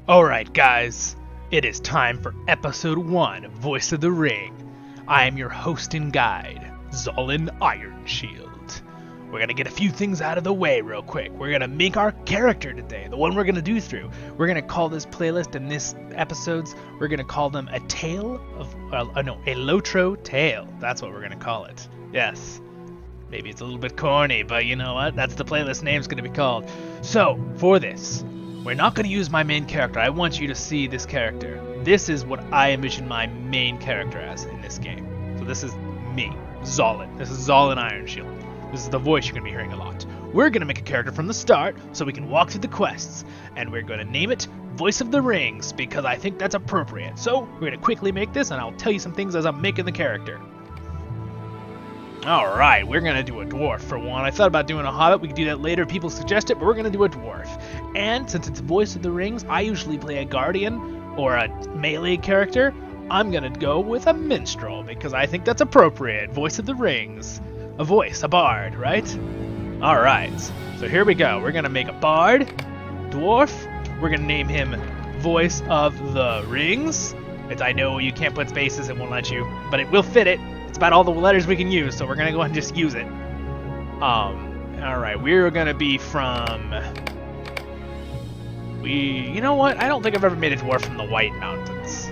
Alright guys, it is time for episode 1 of Voice of the Ring. I am your host and guide, Zolan Ironshield. We're gonna get a few things out of the way real quick. We're gonna make our character today, the one we're gonna do through. We're gonna call this playlist and this episodes, we're gonna call them a LOTRO tale. That's what we're gonna call it. Yes. Maybe it's a little bit corny, but you know what? That's the playlist name's gonna be called. So, for this, we're not going to use my main character. I want you to see this character. This is what I envision my main character as in this game. So this is me, Zolan. This is Zolan Ironshield. This is the voice you're going to be hearing a lot. We're going to make a character from the start so we can walk through the quests. And we're going to name it Voice of the Rings because I think that's appropriate. So we're going to quickly make this and I'll tell you some things as I'm making the character. Alright, we're going to do a dwarf for one. I thought about doing a hobbit. We could do that later. People suggest it, but we're going to do a dwarf. And since it's Voice of the Rings, I usually play a guardian or a melee character. I'm going to go with a minstrel because I think that's appropriate. Voice of the Rings. A voice, a bard, right? Alright, so here we go. We're going to make a bard, dwarf. We're going to name him Voice of the Rings. I know you can't put spaces, it won't let you, but it will fit it. It's about all the letters we can use, so we're gonna go ahead and just use it. Alright, we're gonna be from... You know what? I don't think I've ever made a dwarf from the White Mountains.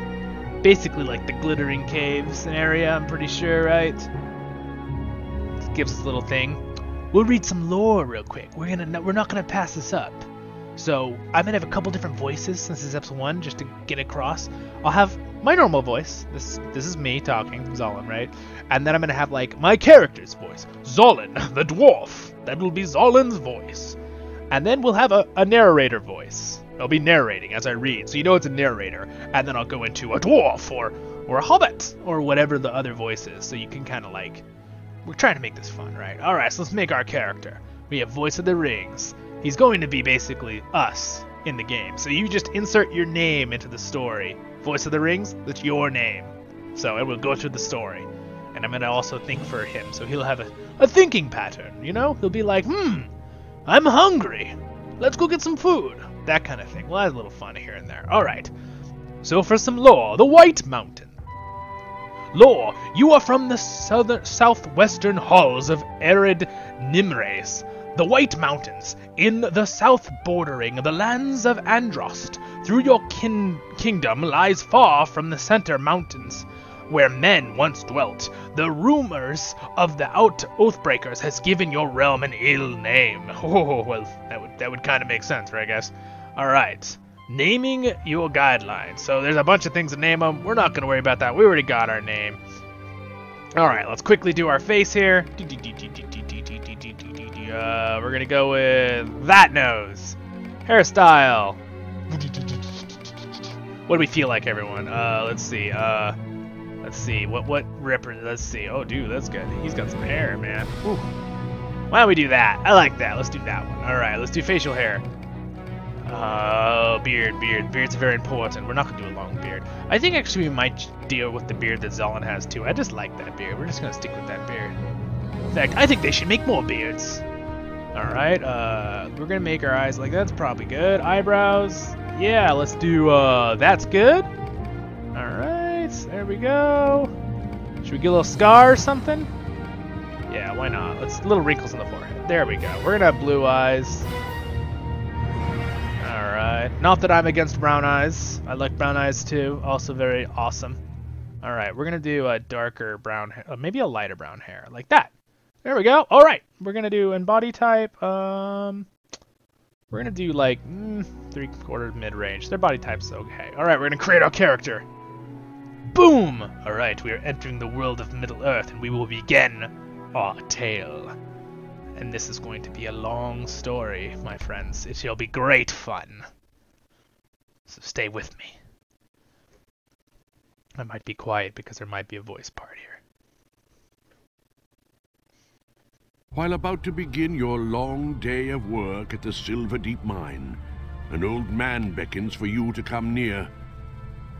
Basically like the Glittering Caves area, I'm pretty sure, right? This gives us a little thing. We'll read some lore real quick. We're not gonna pass this up. So, I'm gonna have a couple different voices since this is episode 1, just to get across. I'll have my normal voice. This is me talking, Zolan, right? And then I'm gonna have like my character's voice, Zolan, the dwarf. That will be Zolan's voice. And then we'll have a narrator voice. I'll be narrating as I read, so you know it's a narrator. And then I'll go into a dwarf or a hobbit or whatever the other voice is. So you can kind of like, we're trying to make this fun, right? All right, so let's make our character. We have Voice of the Rings. He's going to be basically us in the game. So you just insert your name into the story. Voice of the Rings, that's your name. So it will go through the story. And I'm going to also think for him. So he'll have a thinking pattern, you know? He'll be like, I'm hungry. Let's go get some food. That kind of thing. We'll have a little fun here and there. All right. So for some lore, the White Mountain. Lore, you are from the southwestern halls of arid Nimrace, the White Mountains, in the south bordering the lands of Androst. Through your kingdom lies far from the center mountains, where men once dwelt. The rumors of the Oathbreakers has given your realm an ill name. Oh, well, that would kind of make sense, right, I guess? All right, naming your guidelines. So there's a bunch of things to name them. We're not going to worry about that. We already got our name. All right, let's quickly do our face here. We're going to go with that nose. Hairstyle. What do we feel like, everyone? Let's see. Let's see. Let's see. Oh, dude, that's good. He's got some hair, man. Ooh. Why don't we do that? I like that. Let's do that one. All right, let's do facial hair. Beard. Beard's very important. We're not going to do a long beard. I think actually we might deal with the beard that Zolan has, too. I just like that beard. We're just going to stick with that beard. In fact, I think they should make more beards. Alright, we're gonna make our eyes like that's probably good. Eyebrows, yeah, let's do, that's good. Alright, there we go. Should we get a little scar or something? Yeah, why not? Little wrinkles in the forehead. There we go. We're gonna have blue eyes. Alright, not that I'm against brown eyes. I like brown eyes too, also very awesome. Alright, we're gonna do a darker brown hair, maybe a lighter brown hair, like that. There we go. All right, we're gonna do in body type. We're gonna do like 3/4 mid-range. Their body type's okay. All right, we're gonna create our character. Boom! All right, we are entering the world of Middle Earth, and we will begin our tale. And this is going to be a long story, my friends. It shall be great fun. So stay with me. I might be quiet because there might be a voice part here. While about to begin your long day of work at the Silver Deep Mine, an old man beckons for you to come near.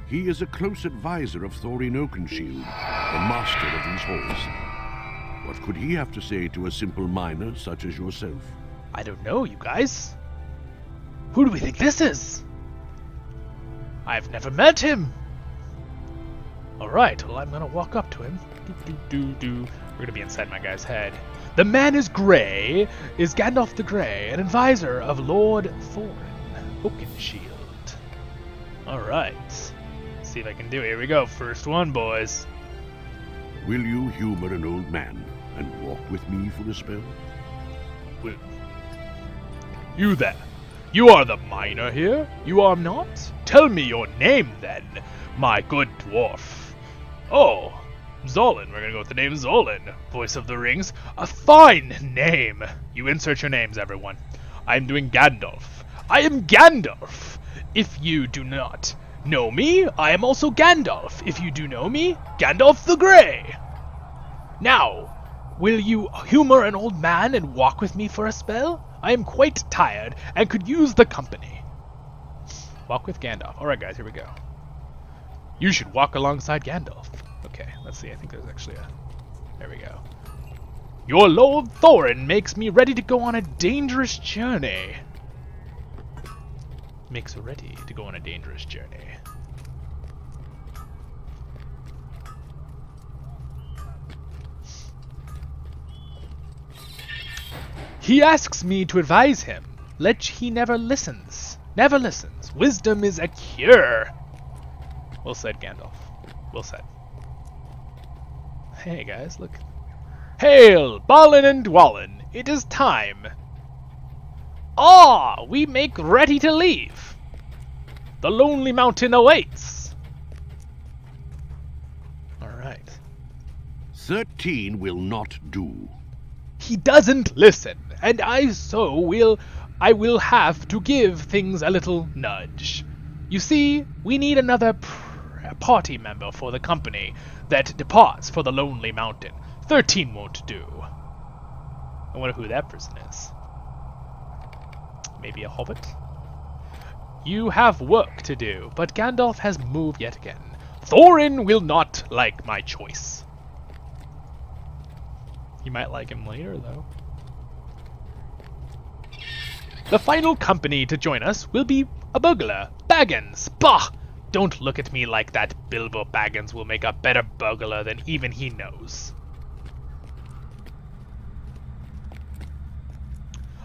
He is a close advisor of Thorin Oakenshield, the master of these halls. What could he have to say to a simple miner such as yourself? I don't know, you guys. Who do we think this is? I've never met him. Alright, well I'm gonna walk up to him. We're gonna be inside my guy's head. The man is Grey, is Gandalf the Grey, an advisor of Lord Thorin Oakenshield. Alright. Let's see if I can do it. Here we go. First one, boys. Will you humor an old man and walk with me for a spell? Will. You there. You are the miner here? You are not? Tell me your name then, my good dwarf. Oh, Zolan. We're gonna go with the name Zolan. Voice of the Rings. A fine name. You insert your names, everyone. I'm doing Gandalf. I am Gandalf. If you do not know me, I am also Gandalf. If you do know me, Gandalf the Grey. Now, will you humor an old man and walk with me for a spell? I am quite tired and could use the company. Walk with Gandalf. Alright guys, here we go. You should walk alongside Gandalf. Okay, let's see. I think there's actually a... There we go. Your Lord Thorin makes me ready to go on a dangerous journey. Makes ready to go on a dangerous journey. He asks me to advise him, yet he never listens. Never listens. Wisdom is a cure. Well said, Gandalf. Well said. Hey guys, look. Hail, Balin and Dwalin. It is time. Ah, we make ready to leave. The Lonely Mountain awaits. Alright. 13 will not do. He doesn't listen, and I will have to give things a little nudge. You see, we need another party member for the company that departs for the Lonely Mountain. 13 won't do. I wonder who that person is. Maybe a hobbit? You have work to do, but Gandalf has moved yet again. Thorin will not like my choice. You might like him later, though. The final company to join us will be a burglar, Baggins. Bah! Don't look at me like that. Bilbo Baggins will make a better burglar than even he knows.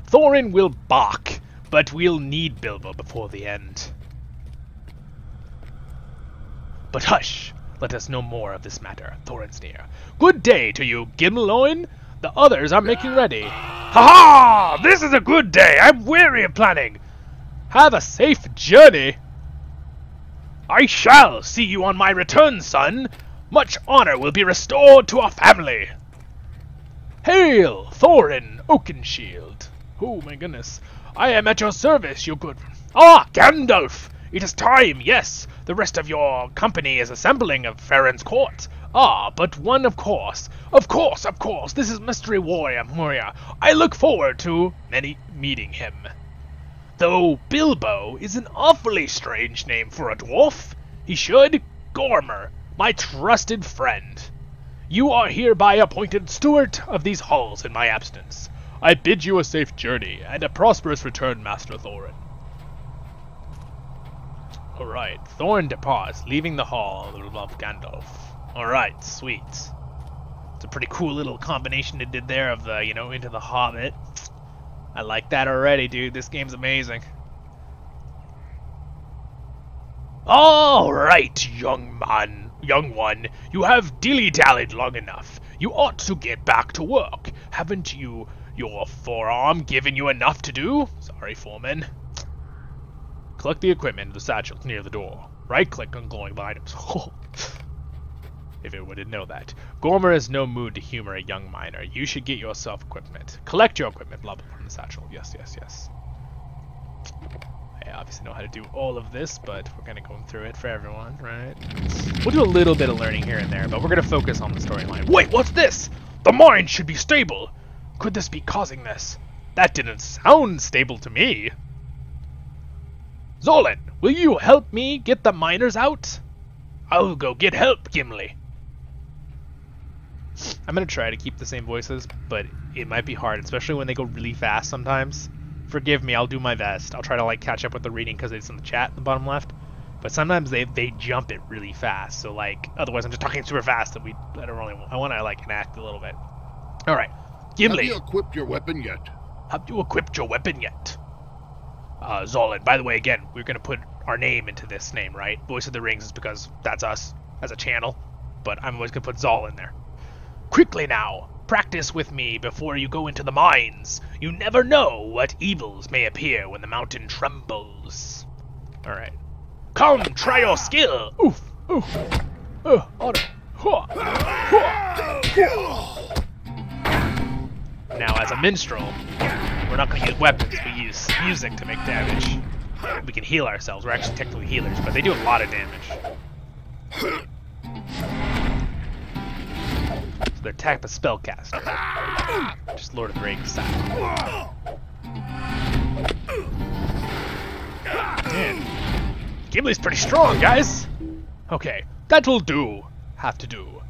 Thorin will bark, but we'll need Bilbo before the end. But hush! Let us know more of this matter. Thorin's near. Good day to you, Gimloin. The others are making ready. Ha-ha! This is a good day. I'm weary of planning. Have a safe journey. I shall see you on my return, son. Much honor will be restored to our family. Hail, Thorin Oakenshield. Oh my goodness. I am at your service, you good... Ah, Gandalf! It is time, yes. The rest of your company is assembling of Farron's court. Ah, but one, of course. Of course, this is Mystery Warrior Moria. I look forward to meeting him. Though Bilbo is an awfully strange name for a dwarf. He should. Gormer, my trusted friend. You are hereby appointed steward of these halls in my absence. I bid you a safe journey and a prosperous return, Master Thorin. Alright, Thorin departs, leaving the hall of Gandalf. Alright, sweet. It's a pretty cool little combination it did there of the, you know, Into the Hobbit. I like that already, dude. This game's amazing. Alright, young one. You have dilly-dallied long enough. You ought to get back to work. Haven't you, your forearm, given you enough to do? Sorry, foreman. Collect the equipment in the satchel near the door. Right-click on glowing items. If everyone didn't know that. Gormer is no mood to humor a young miner. You should get yourself equipment. Collect your equipment, blah, blah, blah, from the satchel. Yes. I obviously know how to do all of this, but we're kind of going through it for everyone, right? We'll do a little bit of learning here and there, but we're going to focus on the storyline. Wait, what's this? The mine should be stable. Could this be causing this? That didn't sound stable to me. Zolan, will you help me get the miners out? I'll go get help, Gimli. I'm going to try to keep the same voices, but it might be hard, especially when they go really fast sometimes. Forgive me, I'll do my best. I'll try to like catch up with the reading because it's in the chat in the bottom left. But sometimes they jump it really fast. So like, otherwise I'm just talking super fast, and I want to like enact a little bit. All right, Gimli. Have you equipped your weapon yet? Have you equipped your weapon yet? Zolan, by the way, again, we're going to put our name into this name, right? Voice of the Rings is because that's us as a channel, but I'm always going to put Zolan there. Quickly now, practice with me before you go into the mines. You never know what evils may appear when the mountain trembles. Alright. Come, try your skill! Oof! Oof! Auto! Now, as a minstrel, we're not going to use weapons, we use music to make damage. We can heal ourselves, we're actually technically healers, but they do a lot of damage. So they're type of spellcaster. Just Lord of the Rings style. Man, Gimli's pretty strong, guys! Okay, that'll do. Have to do.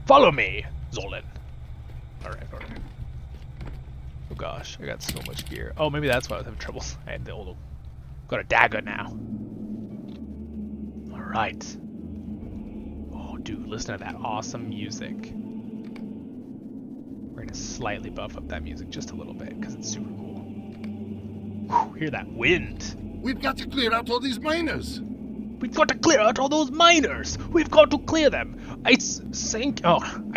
Follow me, Zolan. Alright. Oh gosh, I got so much gear. Oh, maybe that's why I was having trouble. I had the old... Got a dagger now. Alright. Oh, dude, listen to that awesome music. We're gonna slightly buff up that music just a little bit, because it's super cool. Whew, hear that wind. We've got to clear out all these miners. We've got to clear out all those miners. We've got to clear them. A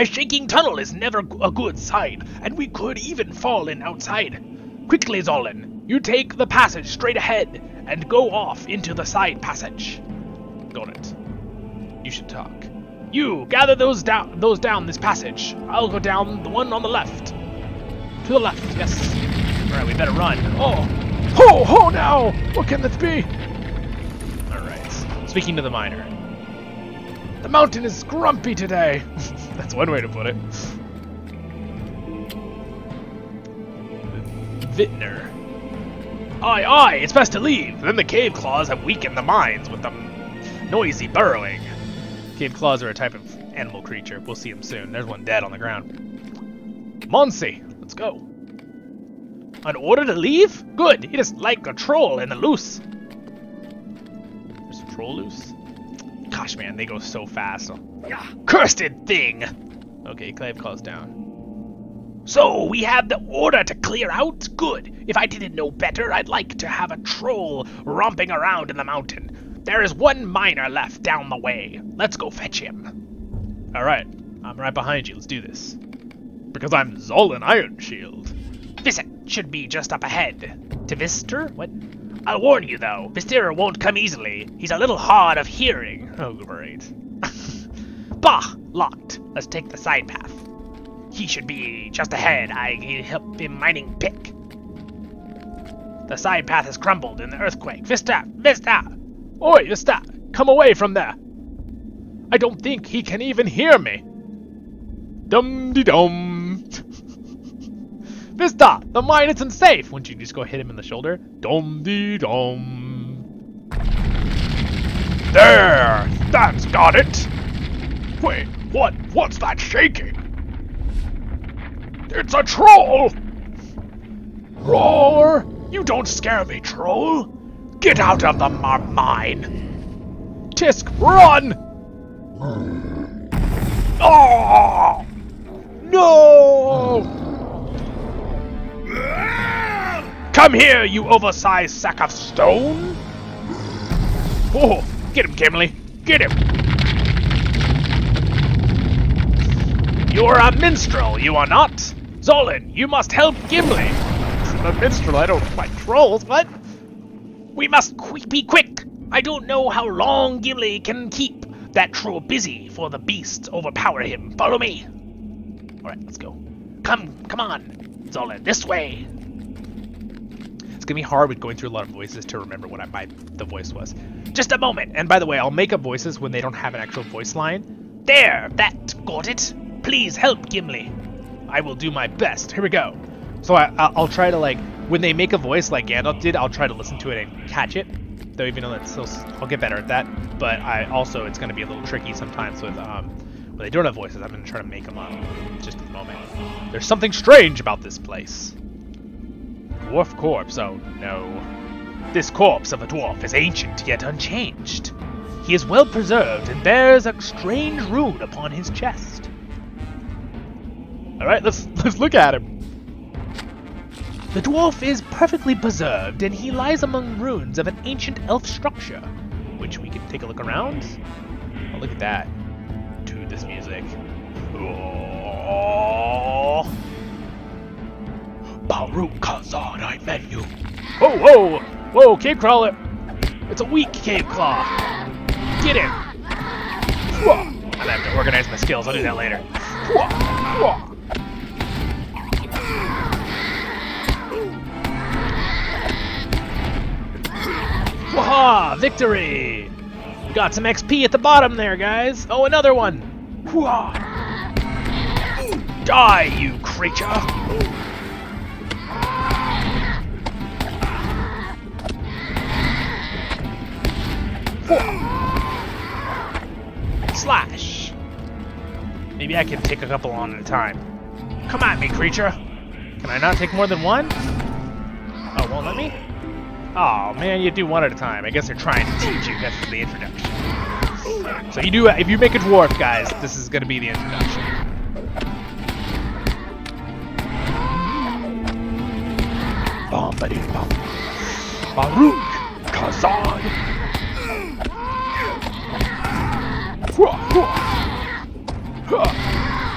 shaking tunnel is never a good sign, and we could even fall in outside. Quickly, Zolan, you take the passage straight ahead and go off into the side passage. Got it. You should talk. You gather those down this passage. I'll go down the one on the left. To the left, yes. All right, we better run. Oh, ho now! What can this be? Speaking to the miner. The mountain is grumpy today. That's one way to put it. Vintner. Aye, it's best to leave. Then the cave claws have weakened the mines with the noisy burrowing. Cave claws are a type of animal creature. We'll see them soon. There's one dead on the ground. Monsi, let's go. An order to leave? Good. It is like a troll in the loose. Troll loose? Gosh, man, they go so fast. Cursed thing! Okay, Clave calls down. So, we have the order to clear out? Good. If I didn't know better, I'd like to have a troll romping around in the mountain. There is one miner left down the way. Let's go fetch him. Alright, I'm right behind you. Let's do this. Because I'm Zolan Ironshield. Visit should be just up ahead. To Vister? What? I'll warn you, though, Vistir won't come easily. He's a little hard of hearing. Oh, great. Bah! Locked. Let's take the side path. He should be just ahead. I can help him mining pick. The side path has crumbled in the earthquake. Vista! Oi, Vista! Come away from there! I don't think he can even hear me. Dum-de-dum! Vista! The mine isn't safe! Wouldn't you just go hit him in the shoulder? Dum-de-dum! There! That's got it! Wait, what's that shaking? It's a troll! Roar! You don't scare me, troll! Get out of the mine! Tisk, run! Oh! No! Come here, you oversized sack of stone! Oh, get him, Gimli! Get him! You're a minstrel, you are not! Zolan, you must help Gimli! A minstrel, I don't fight trolls, what? We must be quick! I don't know how long Gimli can keep that troll busy, for the beasts overpower him. Follow me! Alright, let's go. Come on, Zolan, this way! It's gonna be hard with going through a lot of voices to remember what the voice was. Just a moment! And by the way, I'll make up voices when they don't have an actual voice line. There! That got it! Please help Gimli! I will do my best. Here we go. So I'll try to, like, when they make a voice like Gandalf did, I'll try to listen to it and catch it. Though even though that's still, I'll get better at that. But it's gonna be a little tricky sometimes with, when they don't have voices, I'm gonna try to make them up just at the moment. There's something strange about this place. Dwarf corpse, oh no. This corpse of a dwarf is ancient yet unchanged. He is well preserved and bears a strange rune upon his chest. Alright, let's look at him. The dwarf is perfectly preserved, and he lies among ruins of an ancient elf structure, which we can take a look around. Oh, look at that. To this music. Oh. Baruch Kazan, I met you. Whoa, whoa! Whoa, cave crawler! It's a weak cave claw. Get him! I'm gonna have to organize my skills. I'll do that later. Waha! Victory! We got some XP at the bottom there, guys. Oh, another one! Whoa. Die, you creature! Slash! Maybe I can take a couple on at a time. Come at me, creature! Can I not take more than one? Oh, won't let me? Oh man, you do one at a time. I guess they're trying to teach you. That's the introduction. So you do, if you make a dwarf, guys, this is gonna be the introduction. Bombity-bom. Baruch Kazan.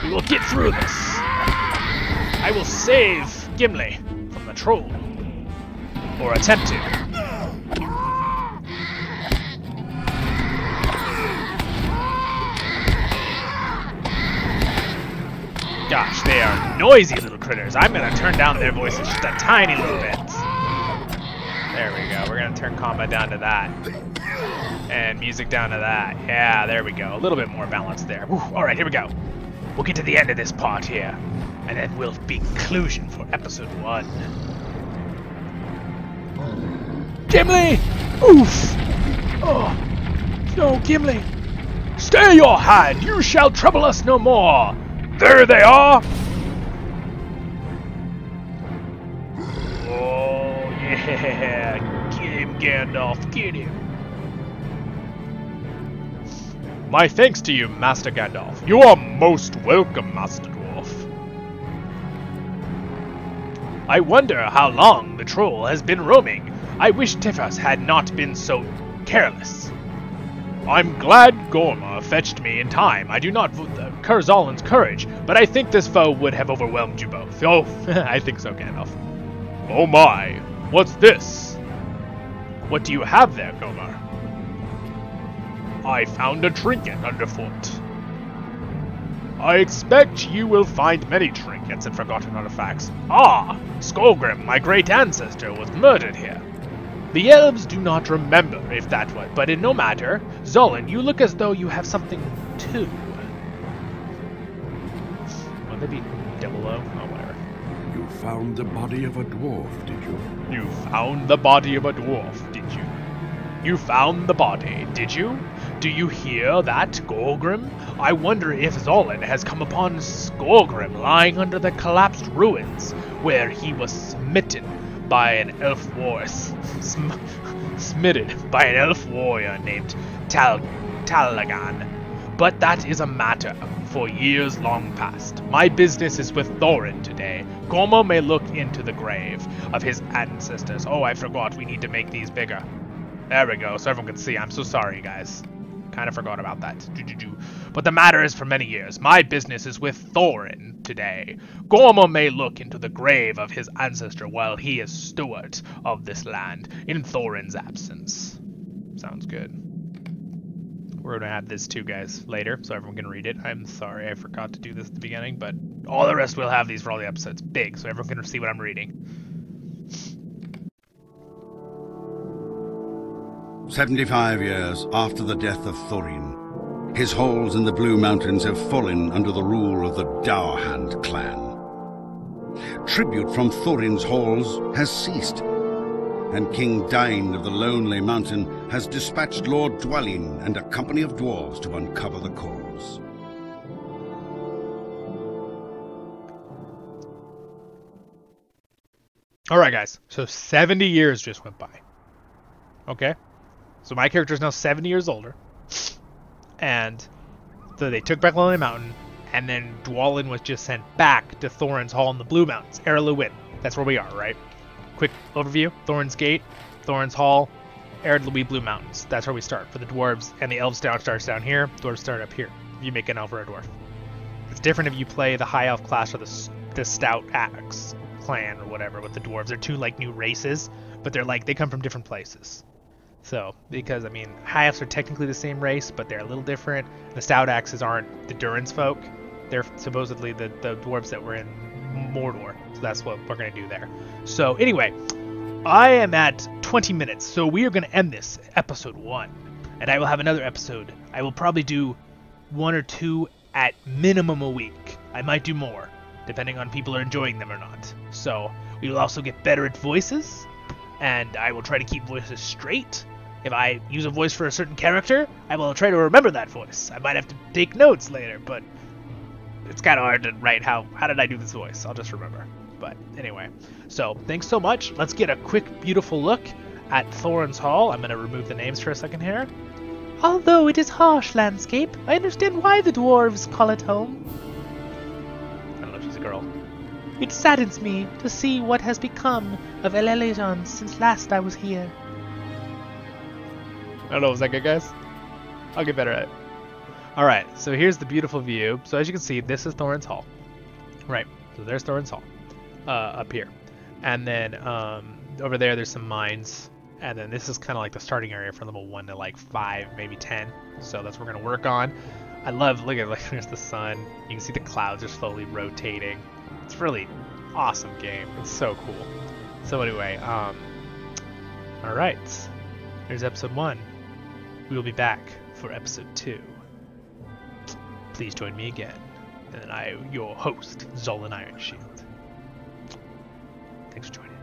We will get through this. I will save Gimli from the troll. Or attempt to. Gosh, they are noisy little critters. I'm gonna turn down their voices just a tiny little bit. There we go. We're gonna turn combat down to that. And music down to that. Yeah, there we go. A little bit more balance there. Alright, here we go. We'll get to the end of this part here. And then we'll be conclusion for episode 1. Gimli! Oof! Oh, no, Gimli! Stay your hand! You shall trouble us no more! There they are! Oh, yeah! Get him, Gandalf, get him! My thanks to you, Master Gandalf. You are most welcome, Master Dwarf. I wonder how long the troll has been roaming. I wish Tifas had not been so careless. I'm glad Gorma fetched me in time. I do not curse Zolin's courage, but I think this foe would have overwhelmed you both. Oh, I think so, Gandalf. Oh my, what's this? What do you have there, Gorma? I found a trinket underfoot. I expect you will find many trinkets and forgotten artifacts. Ah, Skolgrim, my great ancestor, was murdered here. The elves do not remember if that was, but in no matter. Zolin, you look as though you have something too. Would that be double O? Oh, whatever. You found the body of a dwarf, did you? You found the body of a dwarf, did you? You found the body, did you? Do you hear that, Skolgrim? I wonder if Zolin has come upon Skolgrim lying under the collapsed ruins, where he was smitten by an elf warrior, smitten by an elf warrior named Talagan. But that is a matter for years long past. My business is with Thorin today. Gorma may look into the grave of his ancestors. Oh, I forgot, we need to make these bigger. There we go, so everyone can see. I'm so sorry, guys. Kind of forgot about that. But the matter is for many years. My business is with Thorin today. Gorma may look into the grave of his ancestor while he is steward of this land in Thorin's absence. Sounds good. We're going to have this too, guys, later, so everyone can read it. I'm sorry I forgot to do this at the beginning, but all the rest we'll have these for all the episodes big, so everyone can see what I'm reading. 75 years after the death of Thorin, his halls in the Blue Mountains have fallen under the rule of the Dourhand clan. Tribute from Thorin's halls has ceased, and King Dain of the Lonely Mountain has dispatched Lord Dwalin and a company of dwarves to uncover the cause. Alright guys, so 70 years just went by. Okay. So my character is now 70 years older. And so they took back Lonely Mountain, and then Dwalin was just sent back to Thorin's Hall in the Blue Mountains, Eire Luin. That's where we are, right? Quick overview: Thorin's Gate, Thorin's Hall, Eire Luin, Blue Mountains. That's where we start for the dwarves, and the elves starts down here. Dwarves start up here. If you make an elf or a dwarf, it's different if you play the high elf class or the stout axe clan or whatever with the dwarves. They're two like new races, but they come from different places. So, because, I mean, high elves are technically the same race, but they're a little different. The stout axes aren't the Durin's folk. They're supposedly the dwarves that were in Mordor. So that's what we're going to do there. So, anyway, I am at 20 minutes, so we are going to end this episode 1. And I will have another episode. I will probably do 1 or 2 at minimum a week. I might do more, depending on people are enjoying them or not. So, we will also get better at voices, and I will try to keep voices straight. If I use a voice for a certain character, I will try to remember that voice. I might have to take notes later, but it's kind of hard to write how did I do this voice? I'll just remember. But anyway, so thanks so much. Let's get a quick, beautiful look at Thorin's Hall. I'm going to remove the names for a second here. Although it is harsh landscape, I understand why the dwarves call it home. I don't know if she's a girl. It saddens me to see what has become of Elelejon since last I was here. I don't know, was that good, guys? I'll get better at it. Alright, so here's the beautiful view. So as you can see, this is Thorin's Hall. Right, so there's Thorin's Hall. Up here. And then over there's some mines. And then this is kind of like the starting area from level 1 to like 5, maybe 10. So that's what we're going to work on. I love, look at, like, there's the sun. You can see the clouds are slowly rotating. It's really awesome game. It's so cool. So anyway, alright. There's episode 1. We will be back for episode 2. Please join me again. And I, your host, Zolan Ironshield. Thanks for joining.